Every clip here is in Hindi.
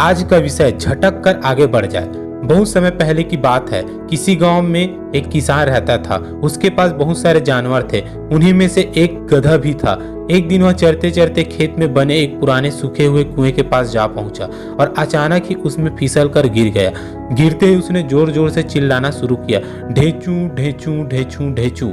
आज का विषय झटक कर आगे बढ़ जाए। बहुत समय पहले की बात है, किसी गांव में एक किसान रहता था। उसके पास बहुत सारे जानवर थे, उन्हीं में से एक गधा भी था। एक दिन वह चरते चरते खेत में बने एक पुराने सूखे हुए कुएं के पास जा पहुंचा और अचानक ही उसमें फिसल कर गिर गया। गिरते ही उसने जोर जोर से चिल्लाना शुरू किया, ढेचू ढेचू ढेचू ढेचू।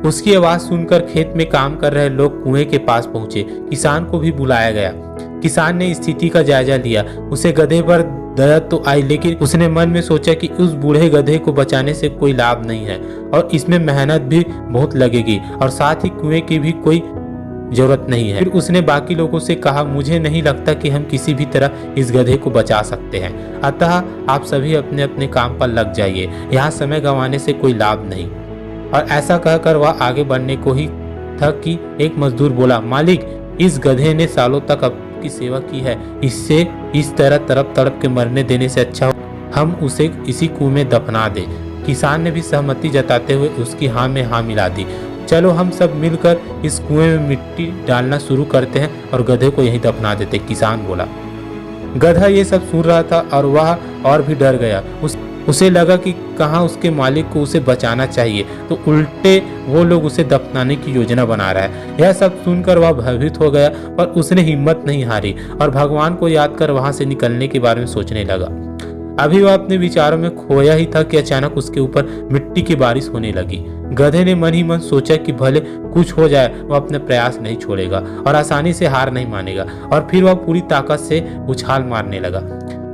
उसकी आवाज सुनकर खेत में काम कर रहे लोग कुएं के पास पहुंचे। किसान को भी बुलाया गया। किसान ने स्थिति का जायजा लिया। उसे गधे पर दया तो आई, लेकिन उसने मन में सोचा कि उस बूढ़े गधे को बचाने से कोई लाभ नहीं है और इसमें मेहनत भी बहुत लगेगी और साथ ही कुएं की भी कोई जरूरत नहीं है। फिर उसने बाकी लोगों से कहा, मुझे नहीं लगता कि हम किसी भी तरह इस गधे को बचा सकते हैं, अतः आप सभी अपने अपने काम पर लग जाइए, यहाँ समय गंवाने से कोई लाभ नहीं। और ऐसा कहकर वह आगे बढ़ने को ही था कि एक मजदूर बोला, मालिक, इस गधे ने सालों तक आपकी सेवा की है, इससे इस तरह तड़प तड़प के मरने देने से अच्छा हम उसे इसी कुएं में दफना दे। किसान ने भी सहमति जताते हुए उसकी हाँ में हाँ मिला दी। चलो हम सब मिलकर इस कुएं में मिट्टी डालना शुरू करते हैं और गधे को यहीं दफना देते, किसान बोला। गधा ये सब सुन रहा था और वह और भी डर गया। उसे लगा कि कहाँ उसके मालिक को उसे बचाना चाहिए, तो उल्टे वो लोग उसे दफनाने की योजना बना रहा है। यह सब सुनकर वह भयभीत हो गया, पर उसने हिम्मत नहीं हारी और भगवान को याद कर वहां से निकलने के बारे में सोचने लगा। अभी वह अपने विचारों में खोया ही था कि अचानक उसके ऊपर मिट्टी की बारिश होने लगी। गधे ने मन ही मन सोचा कि भले कुछ हो जाए, वह अपने प्रयास नहीं छोड़ेगा और आसानी से हार नहीं मानेगा, और फिर वह पूरी ताकत से उछाल मारने लगा।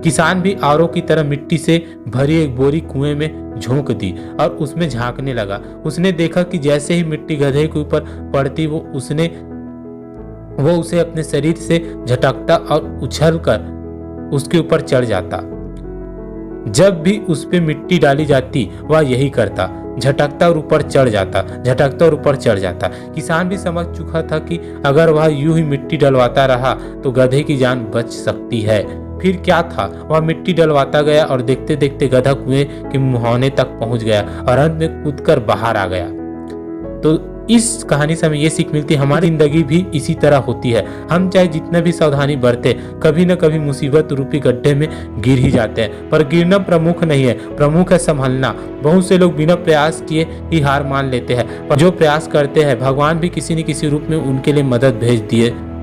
किसान भी औरों की तरह मिट्टी से भरी एक बोरी कुएं में झोंक दी और उसमें झांकने लगा। उसने देखा कि जैसे ही मिट्टी गधे के ऊपर पड़ती वो उसे अपने शरीर से झटकता और उछलकर उसके ऊपर चढ़ जाता। जब भी उस पे मिट्टी डाली जाती वह यही करता, झटकता और ऊपर चढ़ जाता, झटकता और ऊपर चढ़ जाता। किसान भी समझ चुका था कि अगर वह यूं ही मिट्टी डलवाता रहा तो गधे की जान बच सकती है। फिर क्या था, वह मिट्टी डलवाता गया और देखते देखते गधा कुएं के मुहाने तक पहुंच गया और अंत में कूदकर बाहर आ गया। तो इस कहानी से हमें ये सीख मिलती है, हमारी जिंदगी भी इसी तरह होती है। हम चाहे जितना भी सावधानी बरते, कभी न कभी मुसीबत रूपी गड्ढे में गिर ही जाते हैं। पर गिरना प्रमुख नहीं है, प्रमुख है संभलना। बहुत से लोग बिना प्रयास किए ही हार मान लेते हैं, पर जो प्रयास करते हैं भगवान भी किसी न किसी रूप में उनके लिए मदद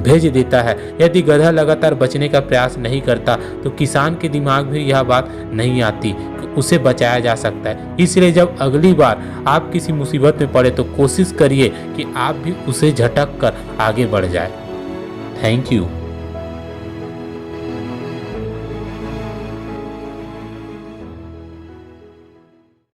भेज देता है। यदि गधा लगातार बचने का प्रयास नहीं करता तो किसान के दिमाग में यह बात नहीं आती कि उसे बचाया जा सकता है। इसलिए जब अगली बार आप किसी मुसीबत में पड़े तो कोशिश करिए कि आप भी उसे झटक कर आगे बढ़ जाए। Thank you.